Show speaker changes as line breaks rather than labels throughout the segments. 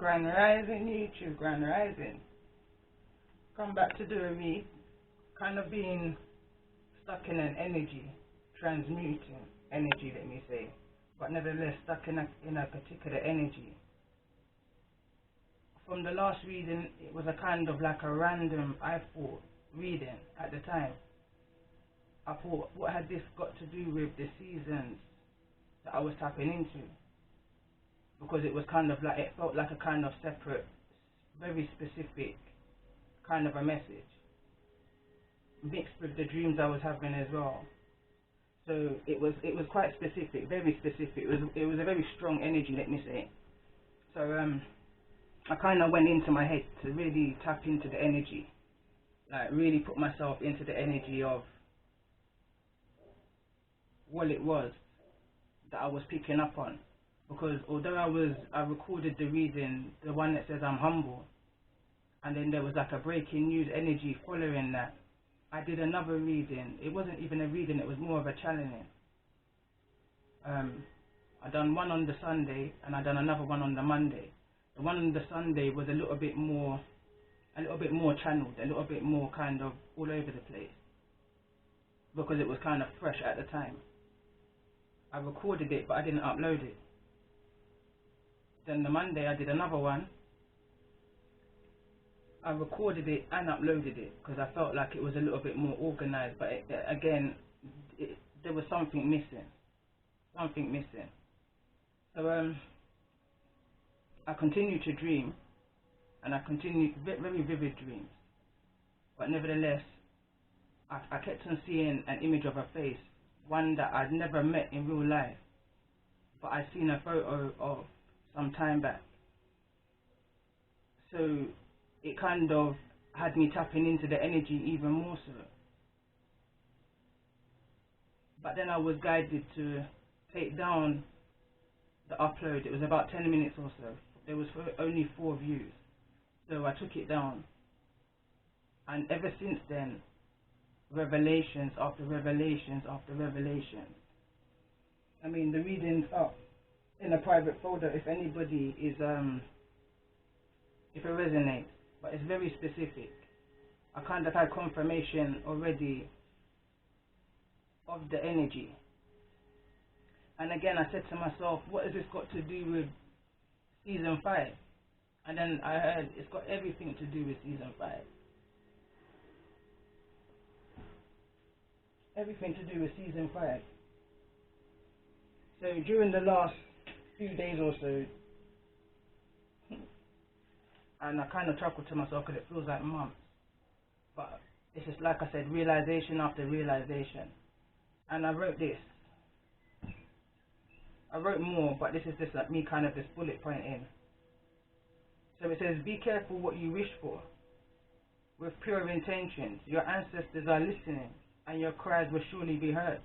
Grand Rising YouTube, Grand Rising. Come back to do a read. Kind of being stuck in an energy, transmuting energy, let me say, but nevertheless stuck in a particular energy. From the last reading, it was a kind of like a random, I thought, reading at the time. I thought, what had this got to do with the seasons that I was tapping into? Because it was kind of like, it felt like a kind of separate, very specific kind of a message, mixed with the dreams I was having as well. So it was quite specific, very specific. It was a very strong energy, let me say. So I kind of went into my head to really tap into the energy, like really put myself into the energy of what it was that I was picking up on. Because although I recorded the reading, the one that says I'm humble, and then there was like a breaking news energy following that, I did another reading. It wasn't even a reading, it was more of a challenging. I done one on the Sunday and I done another one on the Monday. The one on the Sunday was a little bit more channeled, a little bit more kind of all over the place, because it was kind of fresh at the time. I recorded it but I didn't upload it. Then the Monday I did another one. I recorded it and uploaded it because I felt like it was a little bit more organized, but there was something missing. So I continued to dream, and I continued very vivid dreams, but nevertheless I kept on seeing an image of a face, one that I'd never met in real life, but I'd seen a photo of some time back. So it kind of had me tapping into the energy even more so. But then I was guided to take down the upload. It was about 10 minutes or so. There was only 4 views. So I took it down. And ever since then, revelations after revelations after revelations. I mean, the reading's up in a private folder if anybody is, if it resonates. But it's very specific. I kind of had confirmation already of the energy. And again, I said to myself, what has this got to do with season 5? And then I heard it's got everything to do with season 5. Everything to do with season 5. So during the last few days or so, and I kind of chuckled to myself because it feels like months, but it's just like I said, realization after realization. And I wrote this. I wrote more, but this is just like me kind of just bullet pointing. So it says, be careful what you wish for. With pure intentions, your ancestors are listening, and your cries will surely be heard.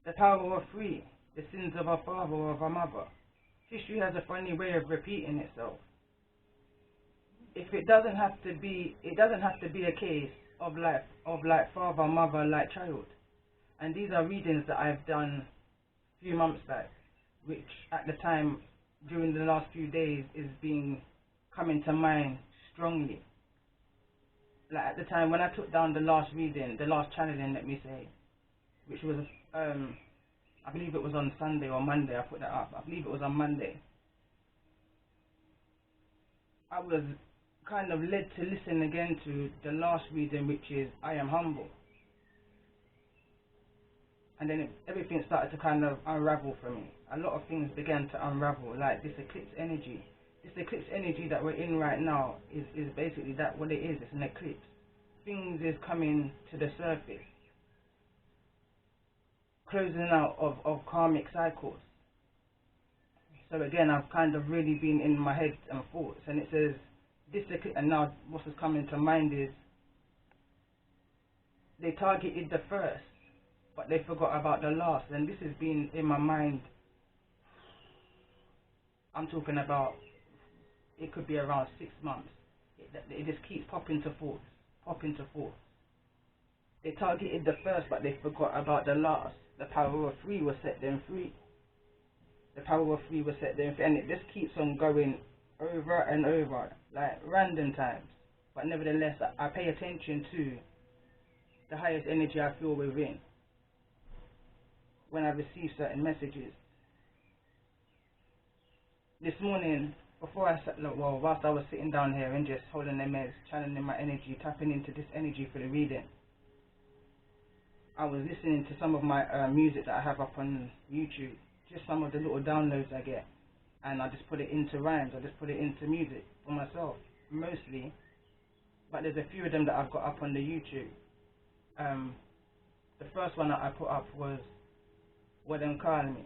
The power of three, the sins of a father or of a mother. History has a funny way of repeating itself. If it doesn't have to be a case of like father, mother, like child. And these are readings that I've done a few months back, which at the time, during the last few days, is coming to mind strongly. Like at the time when I took down the last reading, the last channeling, let me say, which was, I believe it was on Sunday or Monday, I put that up. I believe it was on Monday. I was kind of led to listen again to the last reading, which is I am humble. And then everything started to kind of unravel for me. A lot of things began to unravel, like this eclipse energy. This eclipse energy that we're in right now is basically that what it is. It's an eclipse. Things is coming to the surface. Closing out of karmic cycles. So again, I've kind of really been in my head and thoughts, and it says, this eclipse, and now what's coming to mind is, they targeted the first, but they forgot about the last, and this has been in my mind. I'm talking about, it could be around 6 months. It just keeps popping to force. They targeted the first, but they forgot about the last. The power of three will set them free. The power of three will set them free, and it just keeps on going over and over, like random times. But nevertheless, I pay attention to the highest energy I feel within when I receive certain messages. This morning, whilst I was sitting down here and just holding them meds, channeling my energy, tapping into this energy for the reading, I was listening to some of my music that I have up on YouTube, just some of the little downloads I get, and I just put it into rhymes, I just put it into music for myself, mostly, but there's a few of them that I've got up on the YouTube. The first one that I put up was "What Them Call Me,"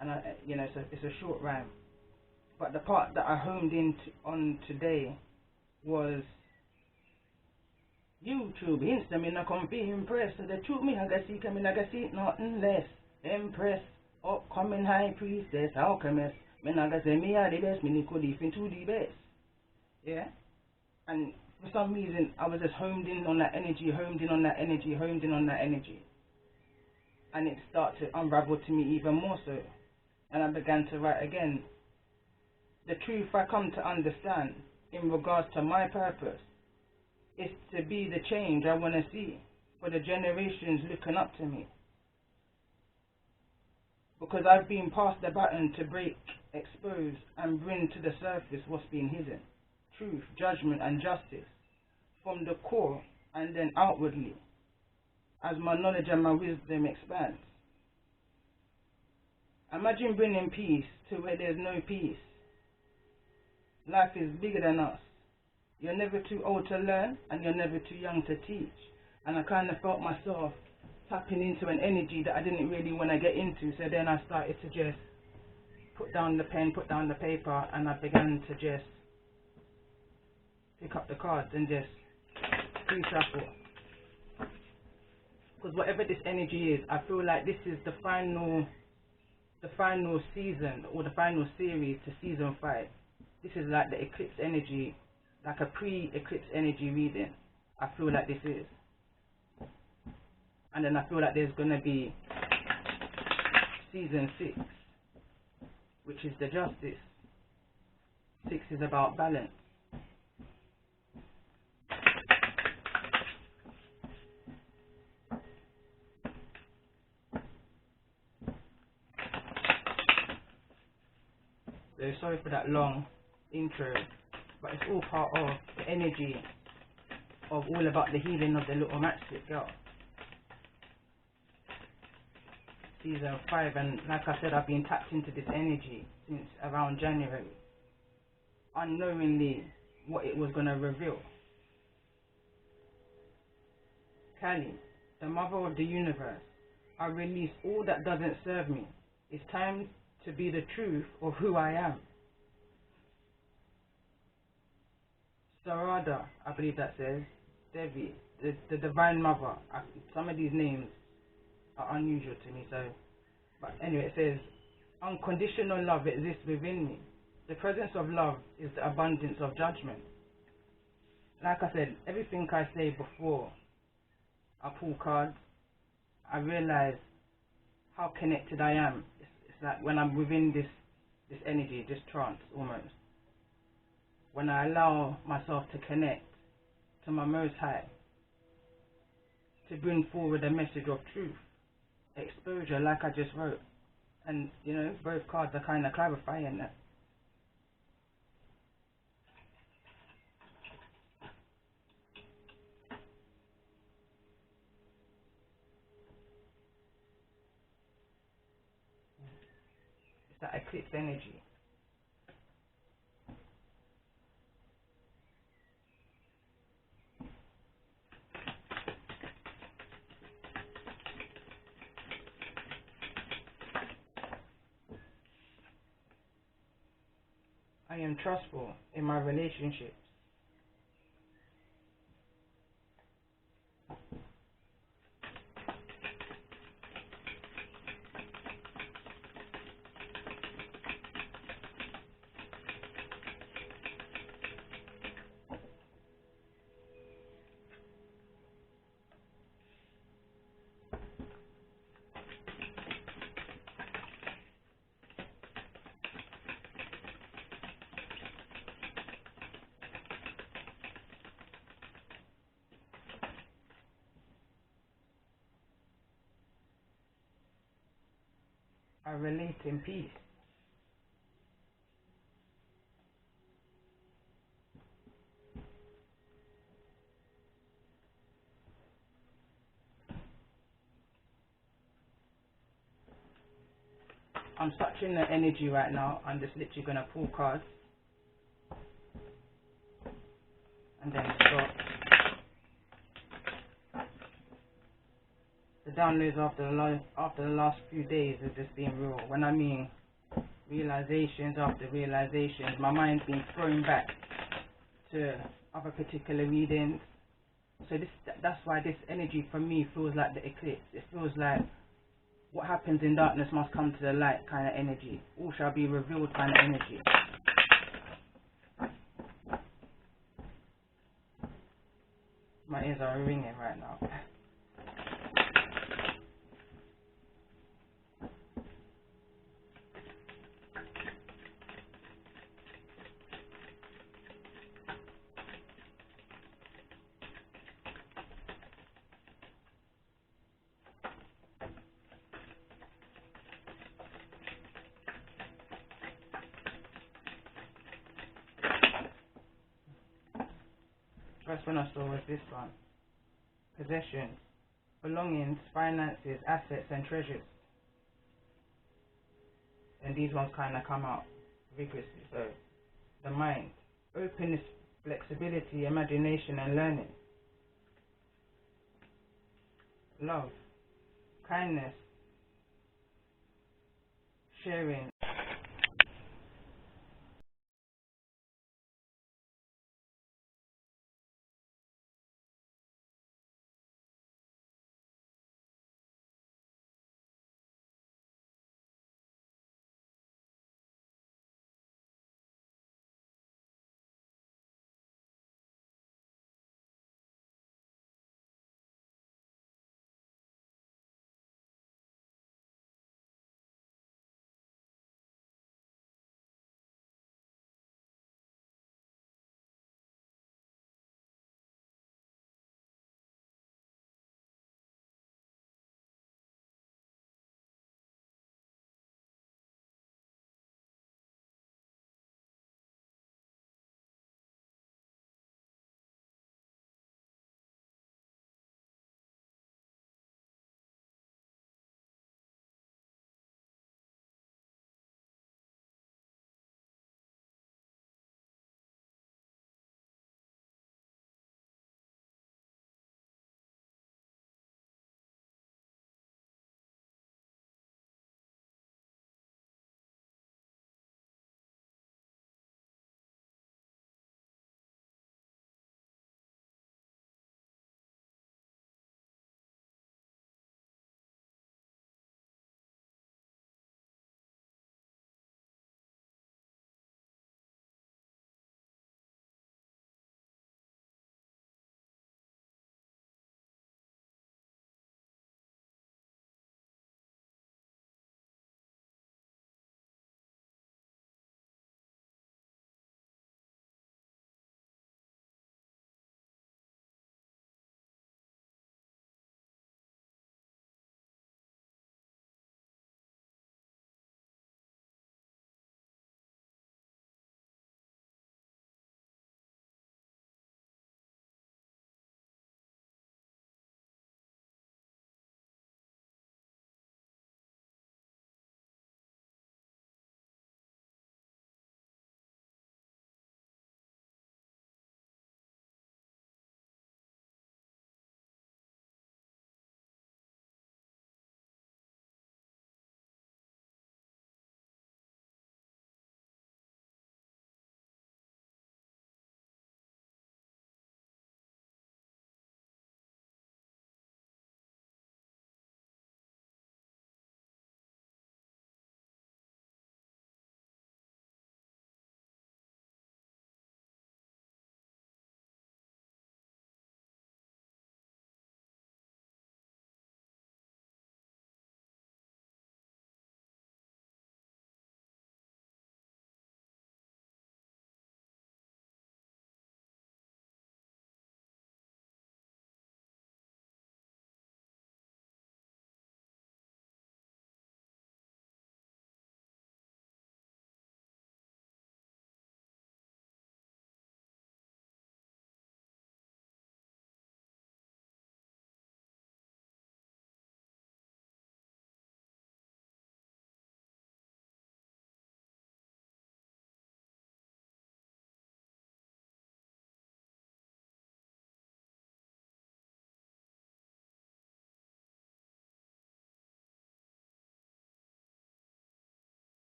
and it's a short rhyme. But the part that I homed in on today was YouTube, Insta, me not come be impressed. So the truth me I see coming, I see nothing less. Impressed, upcoming high priestess, alchemist. Me not say me are the best, me could even to the best. Yeah? And for some reason, I was just homed in on that energy, and it started to unravel to me even more so. And I began to write again. The truth I come to understand in regards to my purpose is to be the change I want to see for the generations looking up to me. Because I've been passed the baton to break, expose, and bring to the surface what's been hidden. Truth, judgment, and justice. From the core and then outwardly, as my knowledge and my wisdom expands. Imagine bringing peace to where there's no peace. Life is bigger than us. You're never too old to learn, and you're never too young to teach. And I kind of felt myself tapping into an energy that I didn't really want to get into. So then I started to just put down the pen, put down the paper, and I began to just pick up the cards and just reshuffle. Because whatever this energy is, I feel like this is the final season, or the final series to season 5. This is like the eclipse energy, like a pre-eclipse energy reading. I feel like this is. And then I feel like there's going to be season 6, which is the justice. 6 is about balance. So sorry for that long intro, but it's all part of the energy of all about the healing of the little matchstick girl. Season 5, and like I said, I've been tapped into this energy since around January, unknowingly what it was going to reveal. Kali, the mother of the universe, I release all that doesn't serve me. It's time to be the truth of who I am. Sarada, I believe that says, Devi, the divine mother. Some of these names are unusual to me, so, but anyway, it says, unconditional love exists within me. The presence of love is the abundance of judgment. Like I said, everything I say before I pull cards, I realize how connected I am. It's like when I'm within this energy, this trance almost. When I allow myself to connect to my Most High, to bring forward a message of truth, exposure, like I just wrote. And, both cards are kind of clarifying that. It's that eclipse energy. I am trustful in my relationships. I relate in peace. I'm such in the energy right now. I'm just literally going to pull cards and then stop. The downloads after the last few days have just been real. When I mean realizations after realizations, my mind's been thrown back to other particular readings. So that's why this energy for me feels like the eclipse. It feels like what happens in darkness must come to the light kind of energy. All shall be revealed kind of energy. My ears are ringing right now. First one I saw was this one. Possessions, belongings, finances, assets and treasures. And these ones kind of come out vigorously. So the mind, openness, flexibility, imagination and learning. Love, kindness, sharing.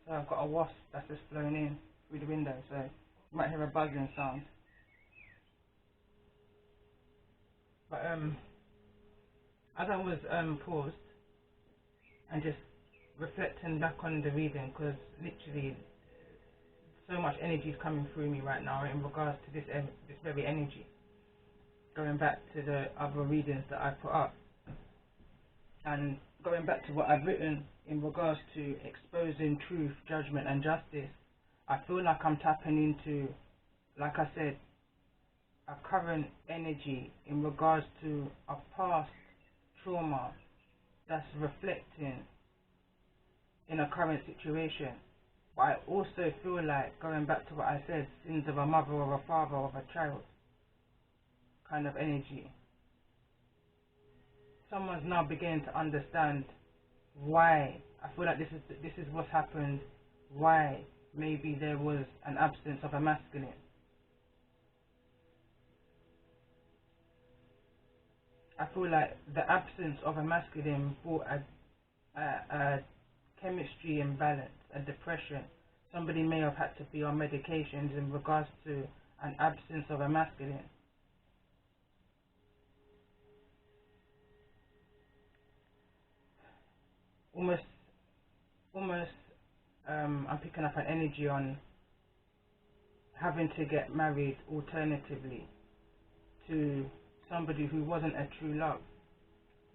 So I've got a wasp that's just flown in through the window, so you might hear a buzzing sound. But as I was paused and just reflecting back on the reading, because literally so much energy is coming through me right now in regards to this very energy. Going back to the other readings that I put up, and going back to what I've written in regards to exposing truth, judgment and justice, I feel like I'm tapping into, like I said, a current energy in regards to a past trauma that's reflecting in a current situation. But I also feel like, going back to what I said, sins of a mother or a father or of a child kind of energy. Someone's now beginning to understand why. I feel like this is what's happened, why maybe there was an absence of a masculine. I feel like the absence of a masculine brought a chemistry imbalance, a depression. Somebody may have had to be on medications in regards to an absence of a masculine. Almost, I'm picking up an energy on having to get married alternatively to somebody who wasn't a true love,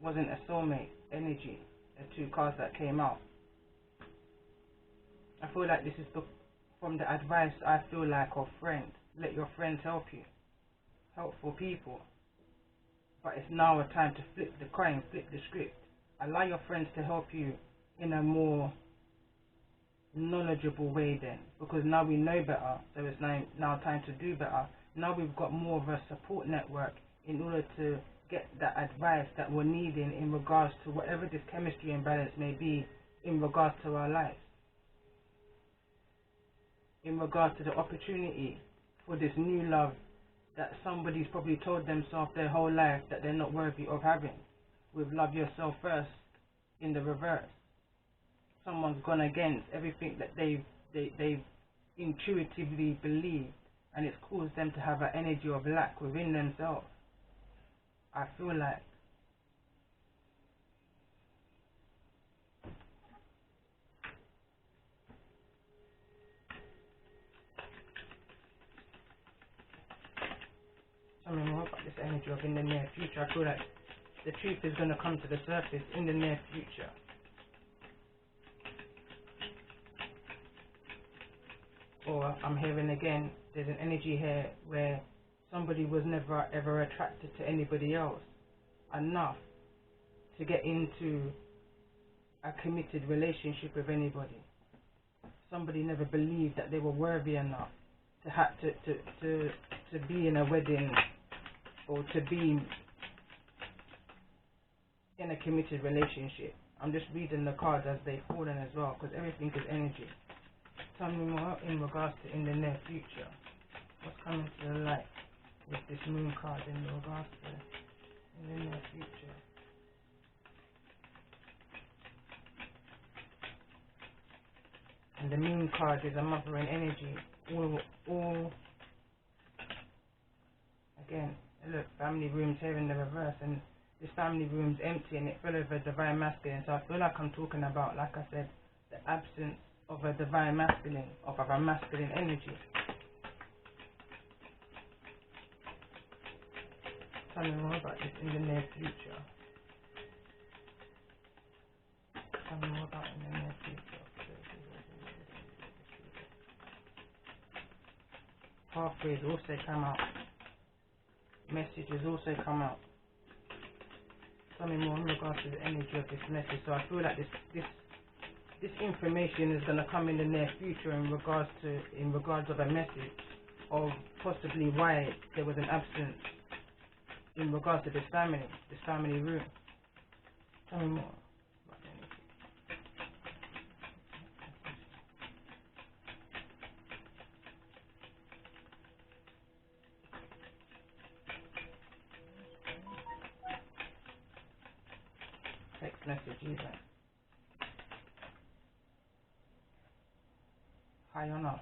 wasn't a soulmate energy, the two cards that came out. I feel like this is from the advice I feel like of friends. Let your friends help you. Helpful people. But it's now a time to flip the coin, flip the script. Allow your friends to help you in a more knowledgeable way then. Because now we know better, so it's now time to do better. Now we've got more of a support network in order to get that advice that we're needing in regards to whatever this chemistry imbalance may be in regards to our lives. In regards to the opportunity for this new love that somebody's probably told themselves their whole life that they're not worthy of having. With love yourself first in the reverse. Someone's gone against everything that they've intuitively believed, and it's caused them to have an energy of lack within themselves. I feel like something more about this energy of in the near future. I feel like the truth is going to come to the surface in the near future. Or I'm hearing again, there's an energy here where somebody was never ever attracted to anybody else enough to get into a committed relationship with anybody. Somebody never believed that they were worthy enough to have to be in a wedding or to be in a committed relationship. I'm just reading the cards as they fall in as well, because everything is energy. Tell me more in regards to in the near future. What's coming to the light with this moon card in regards to in the near future? And the moon card is a mothering energy. All again, look, family rooms here in the reverse, and this family room's empty and it fell over divine masculine. So I feel like I'm talking about, like I said, the absence of a divine masculine, of a masculine energy. Tell me more about this in the near future. Tell me more about in the near future. Pathways also come out. Messages also come out. Tell me more in regards to the energy of this message. So I feel like this information is going to come in the near future in regards of a message of possibly why there was an absence in regards to this family room. Tell me more. Text message either. high honor.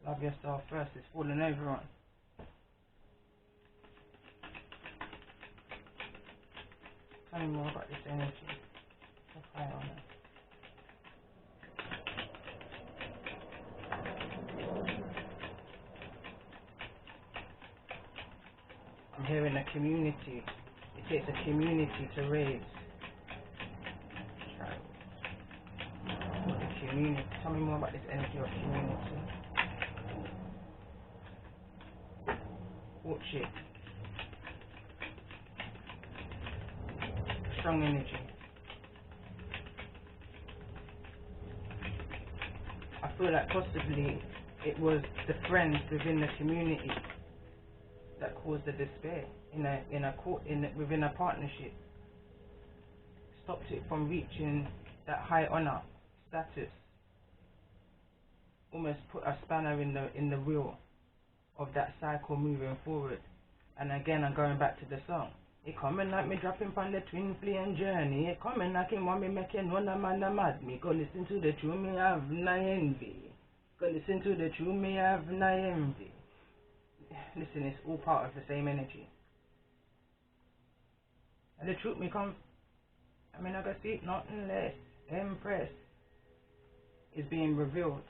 Love yourself first. It's falling over on. Tell me more about this energy of high honor. I'm hearing a community. It takes a community to raise. The community. Tell me more about this energy of community. Courtship. Strong energy. I feel like possibly it was the friends within the community that caused the despair within a partnership. Stopped it from reaching that high honor status. Almost put a spanner in the wheel of that cycle moving forward. And again, I'm going back to the song. It coming like me dropping from the twin flame journey. It coming like him want me making one a man a mad me. Go listen to the true me have no envy. Go listen to the true me have no envy. Listen, it's all part of the same energy. And the truth me come, I mean I can see nothing less. Empress is being revealed.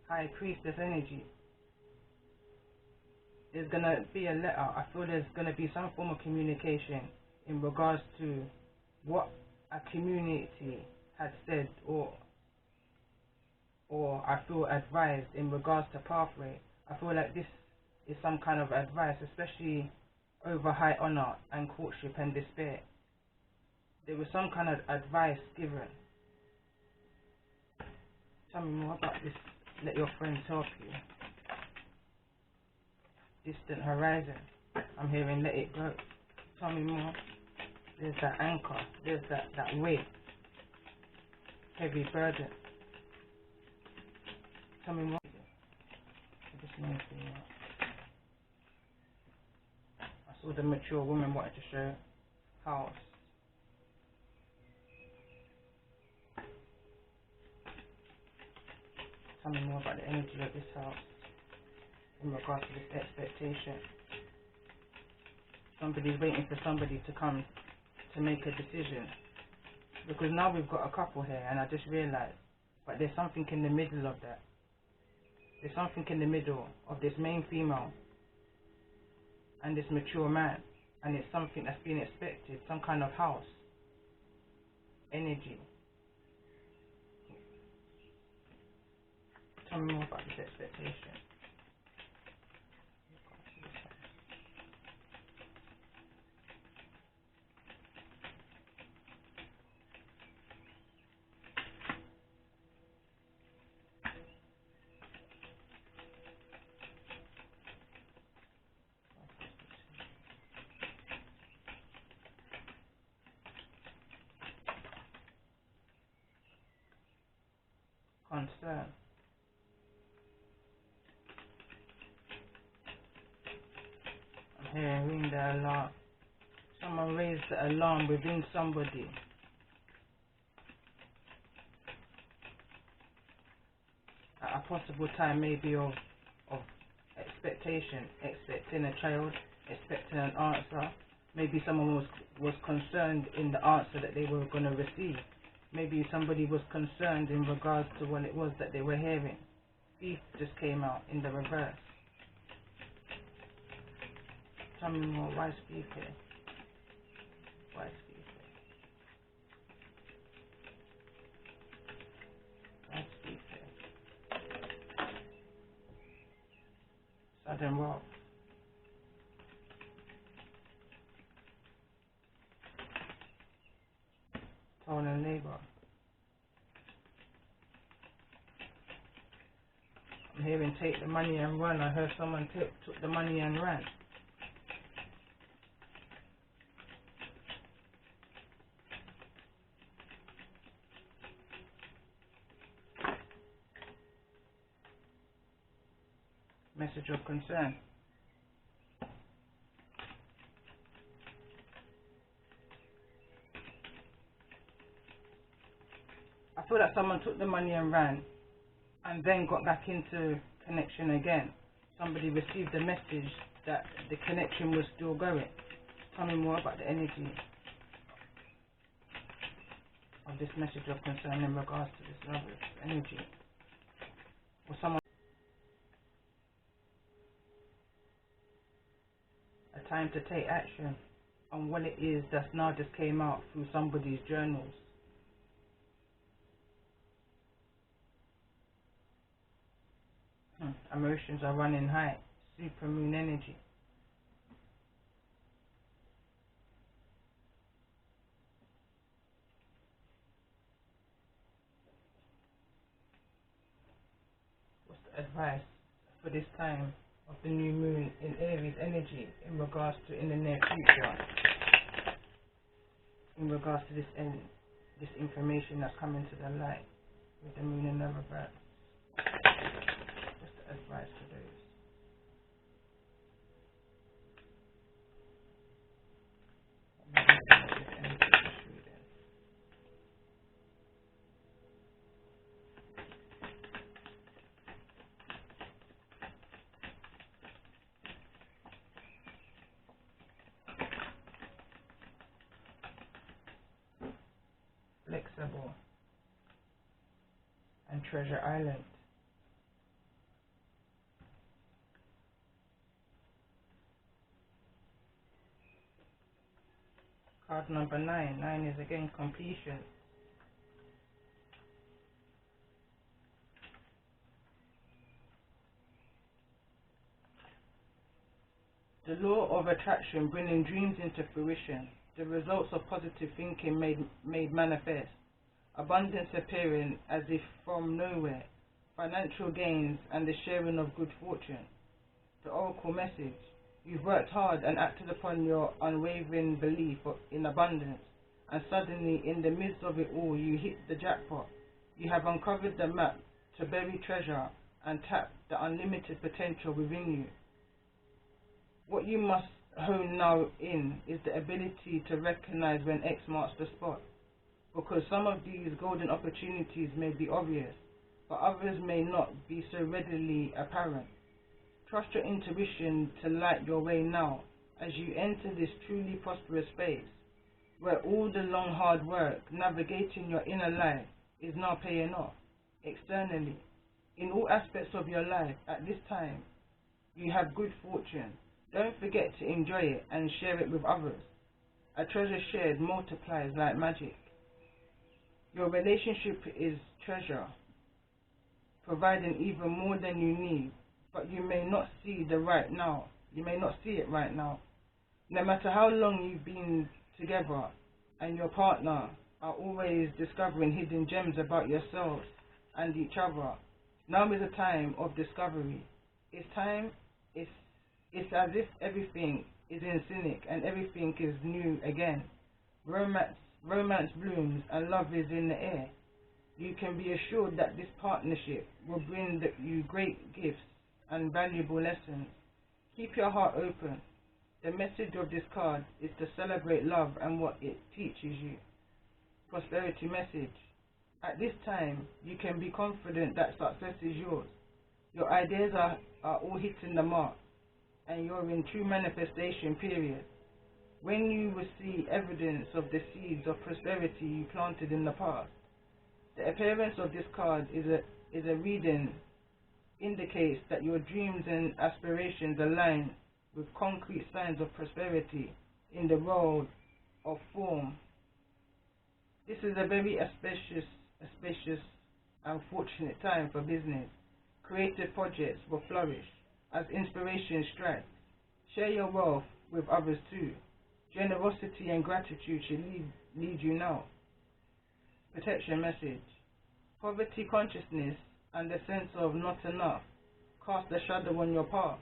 High priestess energy. There's gonna be a letter. I feel there's gonna be some form of communication in regards to what a community had said or I feel advised in regards to pathway. I feel like this is some kind of advice, especially over high honor and courtship and despair. There was some kind of advice given. Tell me more about this. Let your friends help you. Distant horizon. I'm hearing let it go. Tell me more. There's that anchor. There's that weight. Heavy burden. Tell me more. I saw the mature woman wanted to show house. Tell me more about the energy of this house in regards to this expectation. Somebody's waiting for somebody to come to make a decision. Because now we've got a couple here and I just realized, but there's something in the middle of that. There's something in the middle of this main female and this mature man, and it's something that's being expected, some kind of house energy. Tell me more about this expectation. Concern. I'm hearing the alarm. Someone raised the alarm within somebody. At a possible time maybe of expectation, expecting a child, expecting an answer. Maybe someone was concerned in the answer that they were going to receive. Maybe somebody was concerned in regards to what it was that they were hearing. Thief just came out in the reverse. Tell me more. Why speak here? Why speak here? Why speak here? Sudden wealth. Stolen labor. I'm hearing take the money and run. I heard someone took the money and ran. Message of concern. I feel like someone took the money and ran, and then got back into connection again. Somebody received the message that the connection was still going. Tell me more about the energy of this message of concern in regards to this lover's energy. Or someone, a time to take action on what it is that's now just came out through somebody's journals. Emotions are running high. Supermoon energy. What's the advice for this time of the new moon in Aries energy in regards to in the near future? In regards to this information that's coming to the light with the moon in the reverse. What's the advice for those? Flexible and Treasure Island. Card number 9. 9 is again completion. The law of attraction bringing dreams into fruition. The results of positive thinking made manifest. Abundance appearing as if from nowhere. Financial gains and the sharing of good fortune. The oracle message. You've worked hard and acted upon your unwavering belief in abundance, and suddenly, in the midst of it all, you hit the jackpot. You have uncovered the map to bury treasure and tap the unlimited potential within you. What you must hone now in is the ability to recognize when X marks the spot, because some of these golden opportunities may be obvious, but others may not be so readily apparent. Trust your intuition to light your way now as you enter this truly prosperous space, where all the long hard work navigating your inner life is now paying off externally. In all aspects of your life at this time, you have good fortune. Don't forget to enjoy it and share it with others. A treasure shared multiplies like magic. Your relationship is treasure, providing even more than you need. But you may not see it right now. No matter how long you've been together and your partner are always discovering hidden gems about yourselves and each other, now is a time of discovery. It's as if everything is in sync and everything is new again. Romance blooms and love is in the air. You can be assured that this partnership will bring you great gifts and valuable lessons. Keep your heart open. The message of this card is to celebrate love and what it teaches you. Prosperity message. At this time, you can be confident that success is yours. Your ideas are all hitting the mark, and you're in true manifestation period. When you will see evidence of the seeds of prosperity you planted in the past. The appearance of this card is a reading indicates that your dreams and aspirations align with concrete signs of prosperity in the world of form. This is a very auspicious and fortunate time for business. Creative projects will flourish as inspiration strikes. Share your wealth with others too. Generosity and gratitude should lead you now. Protection message. Poverty consciousness and the sense of not enough cast a shadow on your path.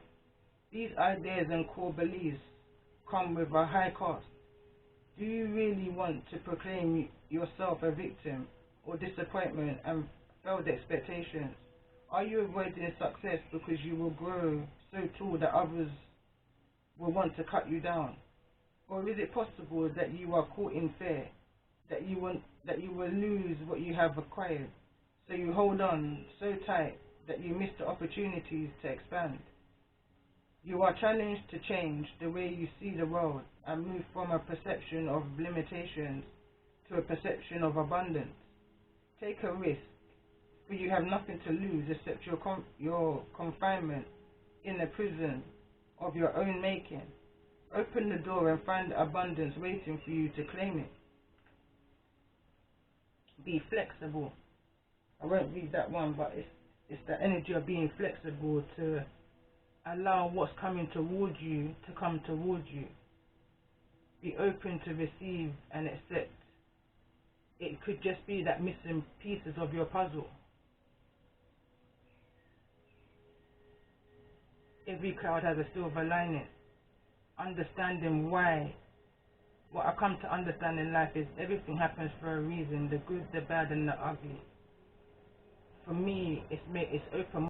These ideas and core beliefs come with a high cost. Do you really want to proclaim yourself a victim or disappointment and failed expectations? Are you avoiding success because you will grow so tall that others will want to cut you down? Or is it possible that you are caught in fear, that you will lose what you have acquired? So you hold on so tight that you miss the opportunities to expand. You are challenged to change the way you see the world and move from a perception of limitations to a perception of abundance. Take a risk, for you have nothing to lose except your confinement in a prison of your own making. Open the door and find abundance waiting for you to claim it. Be flexible. I won't read that one, but it's the energy of being flexible to allow what's coming towards you to come towards you. Be open to receive and accept. It could just be that missing pieces of your puzzle. Every cloud has a silver lining. Understanding why. What I come to understand in life is everything happens for a reason, the good, the bad and the ugly. For me, it's open